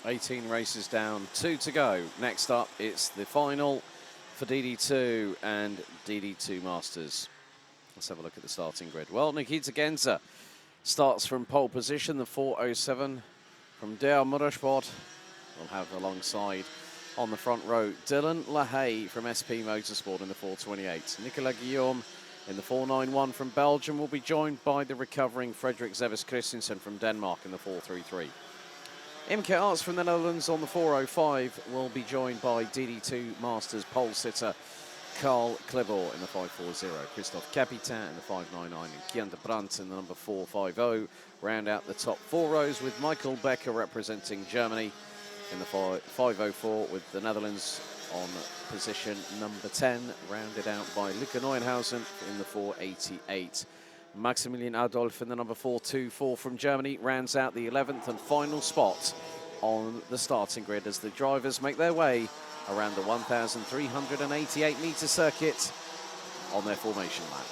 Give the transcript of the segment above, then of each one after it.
18 races down, 2 to go. Next up, it's the final for DD2 and DD2 Masters. Let's have a look at the starting grid. Well, Nikita Genza starts from pole position, the 407 from Dale Muddersport. We'll have alongside on the front row Dylan LaHaye from SP Motorsport in the 428. Nicolas Guillaume in the 491 from Belgium will be joined by the recovering Frederik Zevis Christensen from Denmark in the 433. Imke Arts from the Netherlands on the 405 will be joined by DD2 Masters pole sitter Carl Klivor in the 540. Christophe Capitan in the 599 and Kian de Brandt in the number 450. Round out the top 4 rows with Michael Becker representing Germany in the 504 with the Netherlands on position number 10, rounded out by Luca Neuenhausen in the 488. Maximilian Adolf in the number 424 from Germany rounds out the 11th and final spot on the starting grid as the drivers make their way around the 1,388 metre circuit on their formation lap.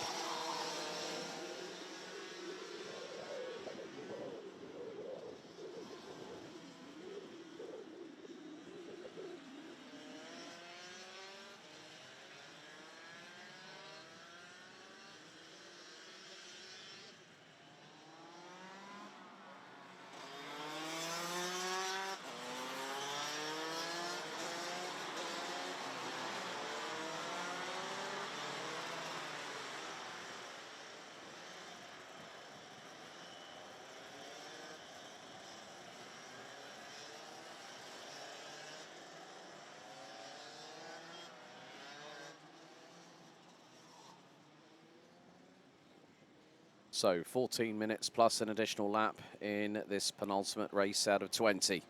So 14 minutes plus an additional lap in this penultimate race out of 20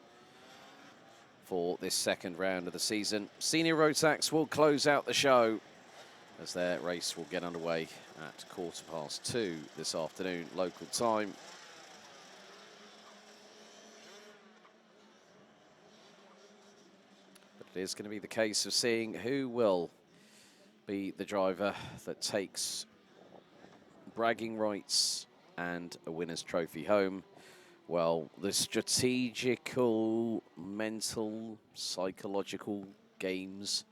for this second round of the season. Senior Rotax will close out the show as their race will get underway at 2:15 this afternoon, local time. But it is going to be the case of seeing who will be the driver that takes bragging rights and a winner's trophy home. Well, the strategical, mental, psychological games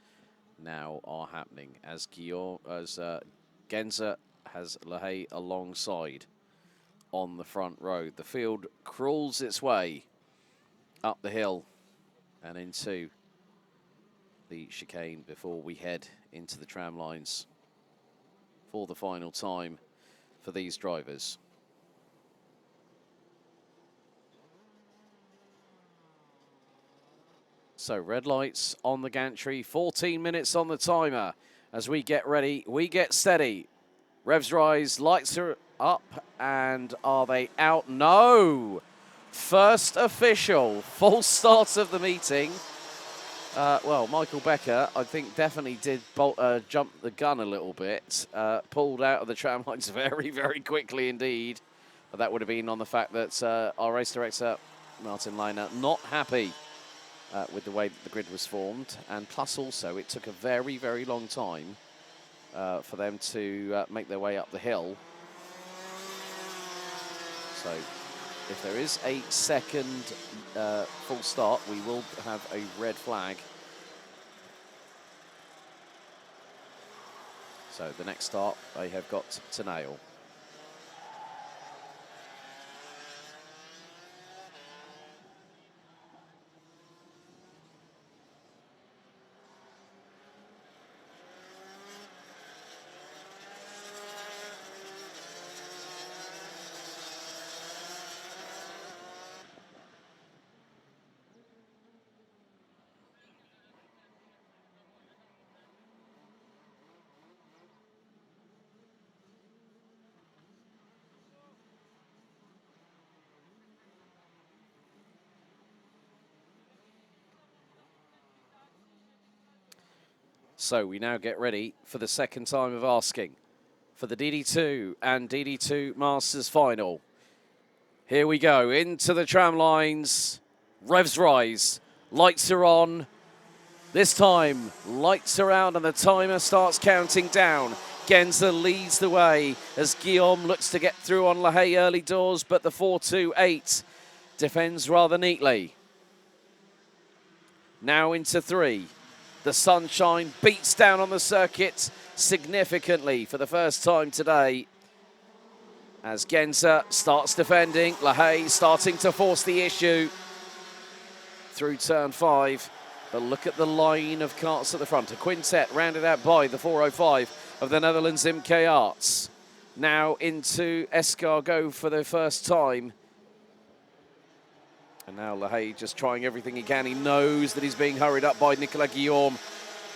now are happening as Genza has LaHaye alongside on the front row. The field crawls its way up the hill and into the chicane before we head into the tram lines for the final time for these drivers. So red lights on the gantry, 14 minutes on the timer. As we get ready, we get steady. Revs rise, lights are up, and are they out? No! First official, full start of the meeting. Well, Michael Becker, I think, definitely did jump the gun a little bit. Pulled out of the tram lines very, very quickly indeed. But that would have been on the fact that our race director, Martin Leiner, not happy with the way that the grid was formed. And plus also, it took a very, very long time for them to make their way up the hill. So if there is a second full start, we will have a red flag. So the next start they have got to nail. So we now get ready for the second time of asking for the DD2 and DD2 Masters final. Here we go, into the tram lines. Revs rise, lights are on. This time, lights are out and the timer starts counting down. Genza leads the way as Guillaume looks to get through on LaHaye early doors, but the 428 defends rather neatly. Now into 3. The sunshine beats down on the circuit significantly for the first time today. As Genza starts defending, LaHaye starting to force the issue through turn 5. But look at the line of carts at the front. A quintet rounded out by the 405 of the Netherlands MK Arts. Now into Escargot for the first time. And now LaHaye just trying everything he can. He knows that he's being hurried up by Nicolas Guillaume,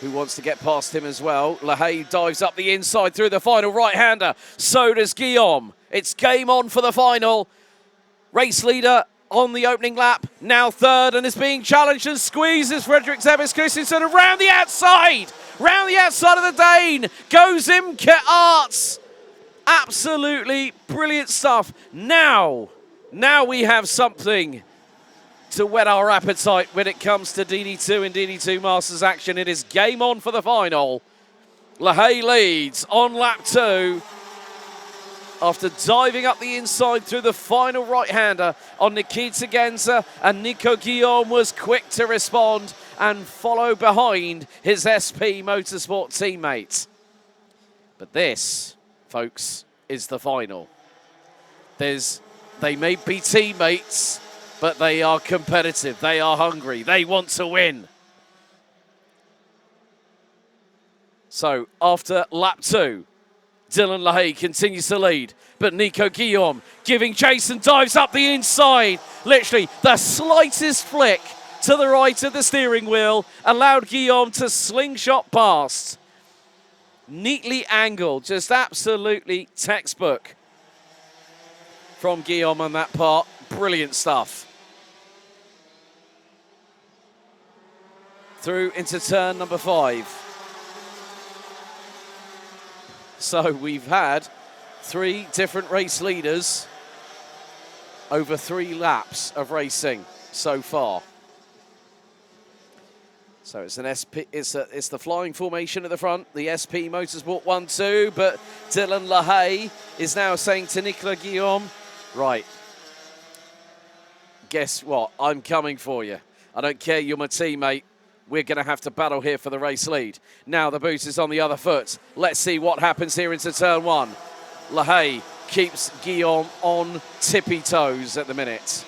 who wants to get past him as well. LaHaye dives up the inside through the final right-hander. So does Guillaume. It's game on for the final. Race leader on the opening lap, now third, and is being challenged and squeezes Fredrik Zebbes Christensen around the outside. Round the outside of the Dane goes Imke Arts. Absolutely brilliant stuff. Now we have something to whet our appetite when it comes to DD2 and DD2 Masters action. It is game on for the final. LaHaye leads on lap 2 after diving up the inside through the final right-hander on Nikita Genza, and Nico Guillaume was quick to respond and follow behind his SP Motorsport teammate. But this, folks, is the final. They may be teammates, but they are competitive, they are hungry, they want to win. So after lap 2, Dylan LaHaye continues to lead, but Nico Guillaume giving chase and dives up the inside. Literally the slightest flick to the right of the steering wheel allowed Guillaume to slingshot past. Neatly angled, just absolutely textbook from Guillaume on that part. Brilliant stuff. Through into turn number 5. So we've had 3 different race leaders over 3 laps of racing so far. So it's an SP, it's the flying formation at the front, the SP Motorsport 1-2, but Dylan LaHaye is now saying to Nicolas Guillaume, right, guess what, I'm coming for you. I don't care, you're my teammate. We're going to have to battle here for the race lead. Now the boot is on the other foot. Let's see what happens here into turn 1. LaHaye keeps Guillaume on tippy toes at the minute.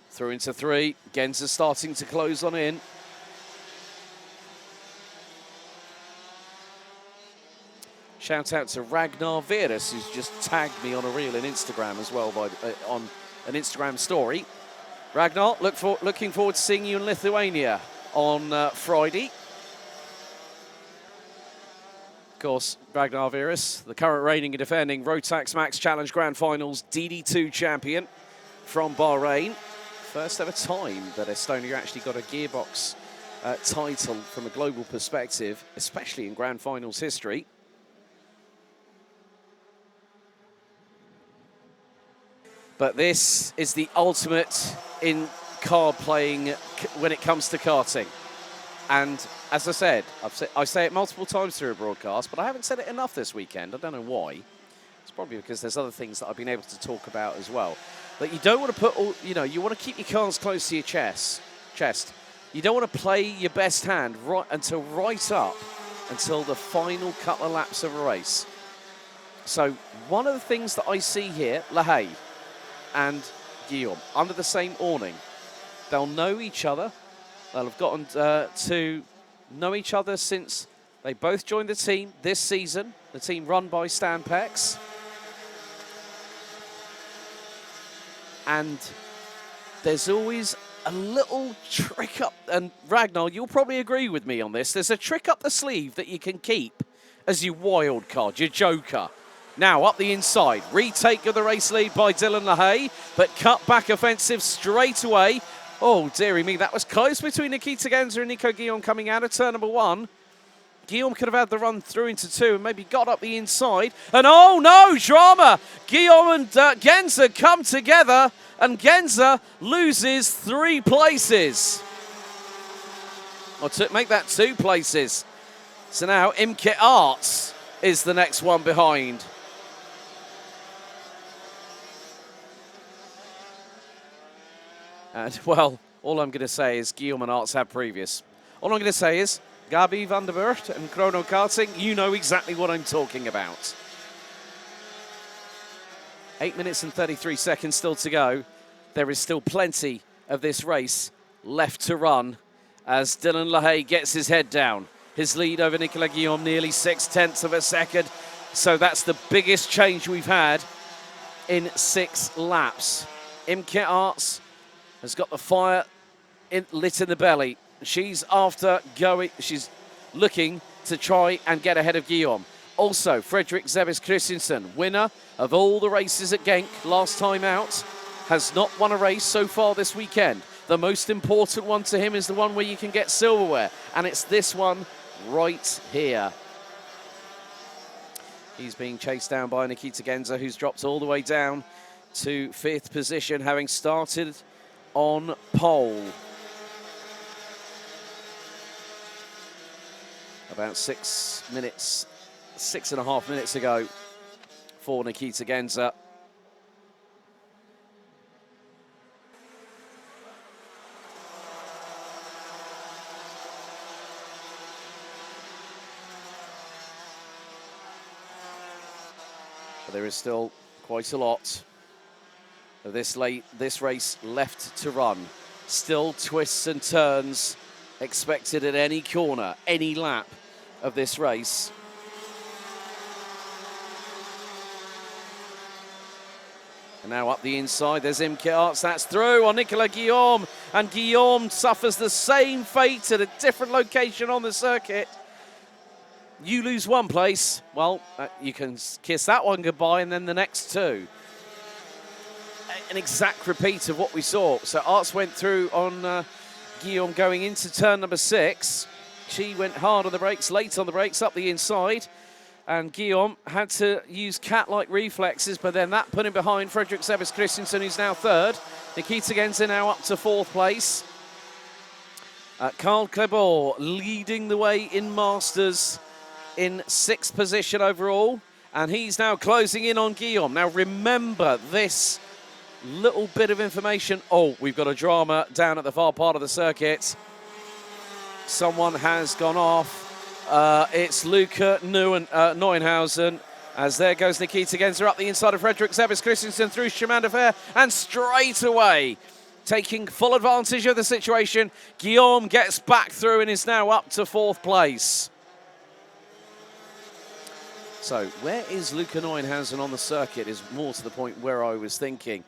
Through into 3. Genza starting to close on in. Shout out to Ragnar Virus, who's just tagged me on a reel in Instagram as well on an Instagram story. Ragnar, looking forward to seeing you in Lithuania on Friday. Of course, Ragnar Virus, the current reigning and defending Rotax Max Challenge Grand Finals DD2 champion from Bahrain. First ever time that Estonia actually got a gearbox title from a global perspective, especially in Grand Finals history. But this is the ultimate in card playing when it comes to karting. And as I said, I say it multiple times through a broadcast, but I haven't said it enough this weekend. I don't know why. It's probably because there's other things that I've been able to talk about as well. But you don't want to put all, you want to keep your cards close to your chest. You don't want to play your best hand right up until the final couple of laps of a race. So one of the things that I see here, LaHaye and Guillaume under the same awning. They'll know each other. They'll have gotten to know each other since they both joined the team this season, the team run by Stan Pex. And there's always a little trick up, and Ragnar, you'll probably agree with me on this, there's a trick up the sleeve that you can keep as your wild card, your joker. Now up the inside, retake of the race lead by Dylan LaHaye, but cut back offensive straight away. Oh, dearie me, that was close between Nikita Genza and Nico Guillaume coming out of turn number 1. Guillaume could have had the run through into 2 and maybe got up the inside. And oh no, drama! Guillaume and Genza come together and Genza loses 3 places. Or to make that 2 places. So now Imke Arts is the next one behind. And, well, all I'm going to say is Guillaume and Arts have previous. All I'm going to say is Gabi van der Burt and Chrono Karting, you know exactly what I'm talking about. 8 minutes and 33 seconds still to go. There is still plenty of this race left to run as Dylan LaHaye gets his head down. His lead over Nicolas Guillaume, nearly 0.6 of a second. So that's the biggest change we've had in 6 laps. Imke Arts has got the fire lit in the belly. She's looking to try and get ahead of Guillaume. Also, Frederik Zebis Christensen, winner of all the races at Genk last time out, has not won a race so far this weekend. The most important one to him is the one where you can get silverware, and it's this one right here. He's being chased down by Nikita Genza, who's dropped all the way down to 5th position, having started on pole. About 6.5 minutes ago for Nikita Genza. But there is still quite a lot of this race left to run. Still twists and turns expected at any corner, any lap of this race. And now up the inside, there's Imke Arts. That's through on Nicolas Guillaume. And Guillaume suffers the same fate at a different location on the circuit. You lose one place, well, you can kiss that one goodbye and then the next two. An exact repeat of what we saw. So Arts went through on Guillaume going into turn number 6. She went hard on the brakes, late on the brakes, up the inside. And Guillaume had to use cat-like reflexes, but then that put him behind Frederik Zebis Christensen, who's now 3rd. Nikita Genza now up to 4th place. Carl Clebor leading the way in Masters in 6th position overall. And he's now closing in on Guillaume. Now remember this little bit of information. Oh, we've got a drama down at the far part of the circuit. Someone has gone off. It's Luca Neuenhausen, as there goes Nikita Genza up the inside of Frederik Zebis Christensen through Chemin de Fer, and straight away, taking full advantage of the situation, Guillaume gets back through and is now up to 4th place. So where is Luca Neuenhausen on the circuit is more to the point where I was thinking.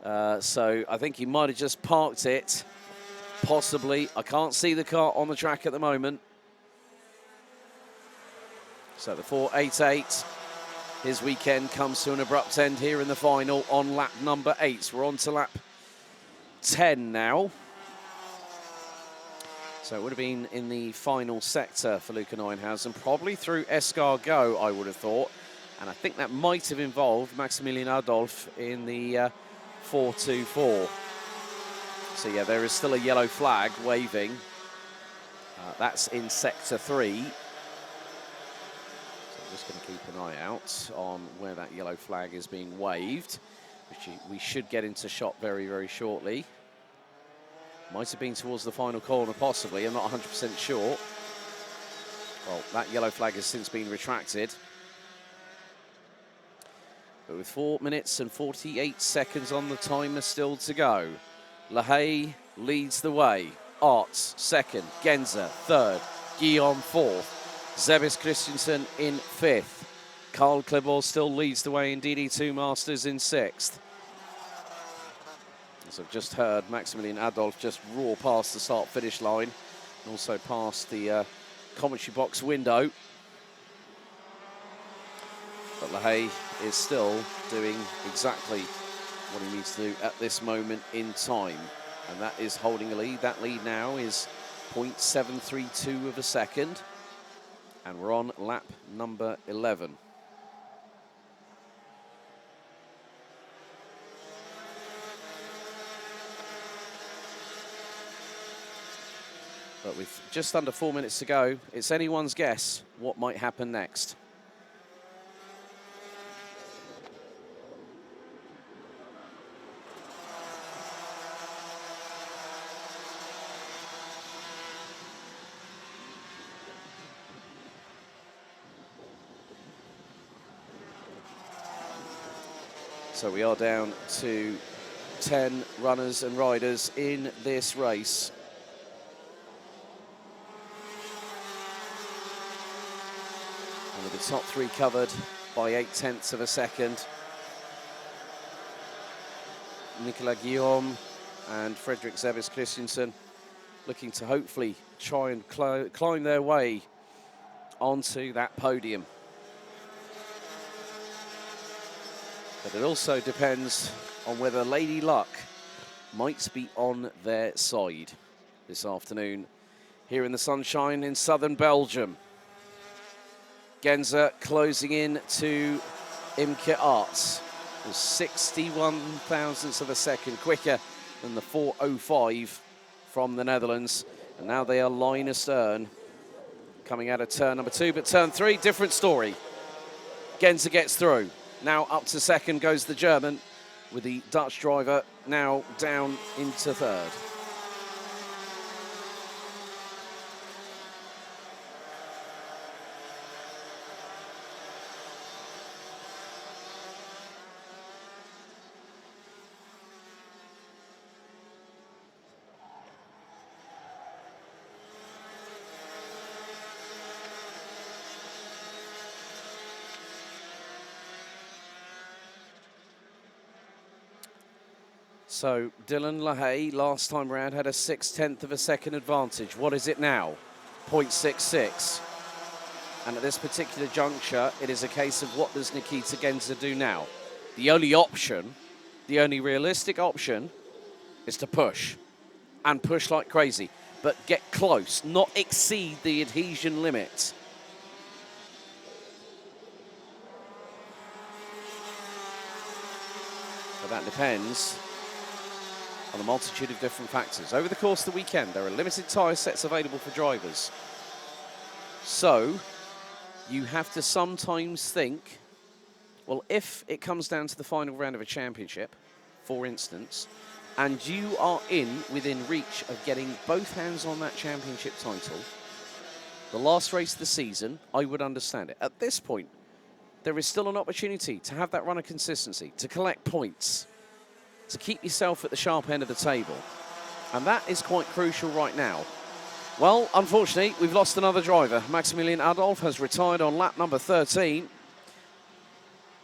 So I think he might have just parked it, possibly. I can't see the car on the track at the moment. So the 4.88, his weekend comes to an abrupt end here in the final on lap number 8. We're on to lap 10 now. So it would have been in the final sector for Luca Neuenhausen, probably through Escargot, I would have thought. And I think that might have involved Maximilian Adolf in the 4.24. So yeah, there is still a yellow flag waving. That's in sector 3. Just going to keep an eye out on where that yellow flag is being waved, which we should get into shot very, very shortly. Might have been towards the final corner, possibly. I'm not 100% sure. Well, that yellow flag has since been retracted. But with 4 minutes and 48 seconds on the timer still to go, LaHaye leads the way. Arts 2nd, Genza 3rd, Guillaume 4th. Zebis Christensen in 5th. Karl Clebor still leads the way in DD2-Masters in 6th. As I've just heard, Maximilian Adolf just roar past the start-finish line, and also past the commentary box window. But LaHaye is still doing exactly what he needs to do at this moment in time, and that is holding a lead. That lead now is 0.732 of a second. And we're on lap number 11. But with just under 4 minutes to go, it's anyone's guess what might happen next. So we are down to 10 runners and riders in this race. And with the top three covered by 0.8 of a second. Nicolas Guillaume and Fredrik Zebbes Christensen looking to hopefully try and climb their way onto that podium. But it also depends on whether Lady Luck might be on their side this afternoon here in the sunshine in southern Belgium. Genza closing in to Imke Arts. Was 61 thousandths of a second quicker than the 4:05 from the Netherlands. And now they are line astern coming out of turn number 2. But turn 3, different story. Genza gets through. Now up to second goes the German, with the Dutch driver now down into third. So Dylan LaHaye last time round had a 0.6 of a second advantage. What is it now? 0.66. And at this particular juncture, it is a case of what does Nikita Genza do now? The only option, the only realistic option, is to push. And push like crazy. But get close, not exceed the adhesion limit. But that depends on a multitude of different factors. Over the course of the weekend, there are limited tyre sets available for drivers. So, you have to sometimes think, well, if it comes down to the final round of a championship, for instance, and you are within reach of getting both hands on that championship title, the last race of the season, I would understand it. At this point, there is still an opportunity to have that run of consistency, to collect points, to keep yourself at the sharp end of the table. And that is quite crucial right now. Well, unfortunately, we've lost another driver. Maximilian Adolf has retired on lap number 13.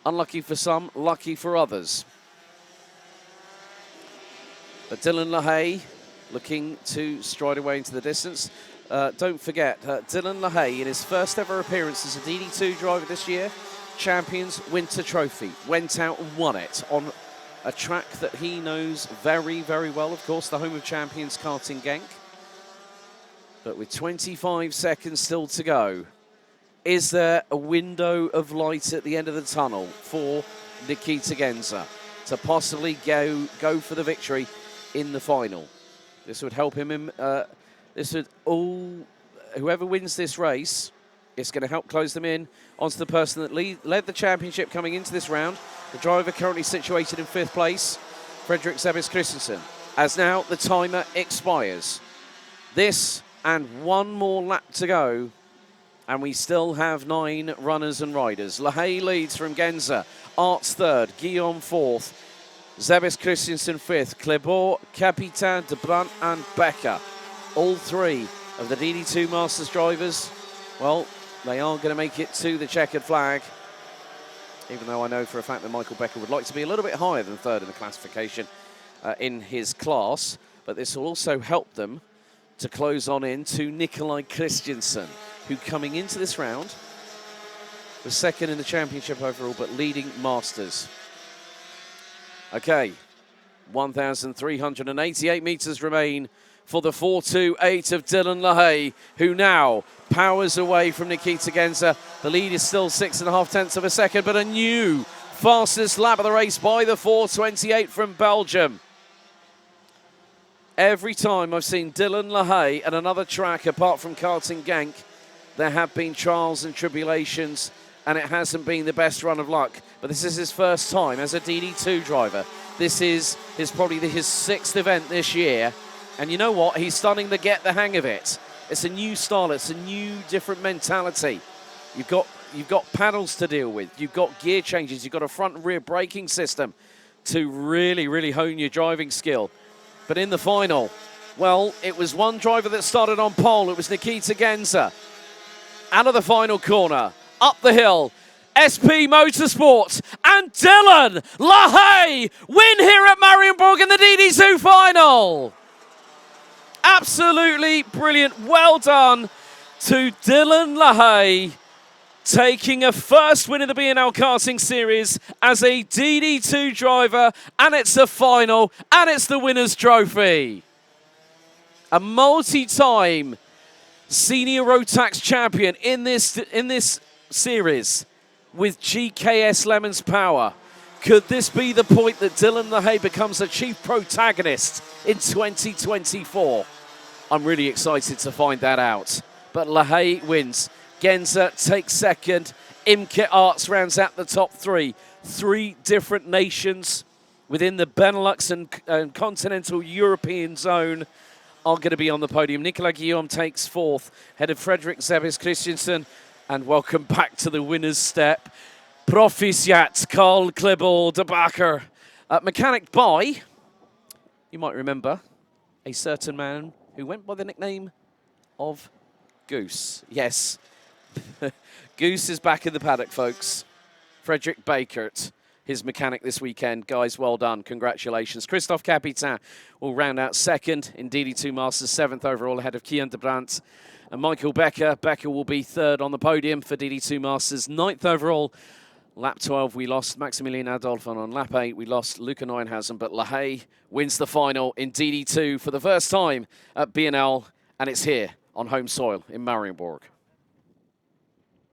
Unlucky for some, lucky for others. But Dylan LaHaye looking to stride away into the distance. Don't forget, Dylan LaHaye, in his first ever appearance as a DD2 driver this year, Champions Winter Trophy, went out and won it on a track that he knows very, very well, of course, the home of champions, Karting Genk. But with 25 seconds still to go, is there a window of light at the end of the tunnel for Nikita Genza to possibly go for the victory in the final? This would help him. Whoever wins this race, it's going to help close them in onto the person that led the championship coming into this round. The driver currently situated in 5th place, Fredrik Zebbes Christensen, as now the timer expires. This and one more lap to go, and we still have 9 runners and riders. LaHaye leads from Genza, Arts 3rd, Guillaume 4th, Zebbes Christensen 5th, Clebor, Capitan, De Brandt and Becker. All 3 of the DD2-Masters drivers, well, they are going to make it to the checkered flag, even though I know for a fact that Michael Becker would like to be a little bit higher than 3rd in the classification in his class. But this will also help them to close on in to Nikolai Christensen, who coming into this round was 2nd in the championship overall, but leading Masters. Okay, 1,388 metres remain for the 4.28 of Dylan LaHaye, who now powers away from Nikita Genza. The lead is still 6.5 of a second, but a new fastest lap of the race by the 4.28 from Belgium. Every time I've seen Dylan LaHaye at another track apart from Karting Genk, there have been trials and tribulations, and it hasn't been the best run of luck. But this is his first time as a DD2 driver. This is probably his 6th event this year. And you know what? He's starting to get the hang of it. It's a new style. It's a new, different mentality. You've got you've got paddles to deal with, you've got gear changes, you've got a front and rear braking system to really, really hone your driving skill. But in the final, well, it was one driver that started on pole. It was Nikita Genza. Out of the final corner, up the hill, SP Motorsports and Dylan LaHaye win here at Mariembourg in the DD2 final. Absolutely brilliant. Well done to Dylan LaHaye, taking a first win in the B&L Karting Series as a DD2 driver, and it's the final, and it's the winner's trophy. A multi-time senior road tax champion in this series with GKS Lemons Power. Could this be the point that Dylan LaHaye becomes a chief protagonist in 2024? I'm really excited to find that out. But LaHaye wins. Genza takes second. Imke Arts rounds out the top three. 3 different nations within the Benelux and continental European zone are going to be on the podium. Nicolas Guillaume takes 4th, ahead of Frederick Zebes Christensen. And welcome back to the winner's step. Proficiat Carl Klebel de Bakker. Mechanic by, you might remember, a certain man who went by the nickname of Goose. Yes, Goose is back in the paddock, folks. Frederick Bakert, his mechanic this weekend. Guys, well done. Congratulations. Christophe Capitan will round out second in DD2-Masters, 7th overall, ahead of Kian de Brandt and Michael Becker. Becker will be 3rd on the podium for DD2-Masters, 9th overall. Lap 12, we lost Maximilian Adolph, and on lap 8, we lost Luca Neuenhausen, but LaHaye wins the final in DD2 for the first time at B&L, and it's here on home soil in Mariembourg.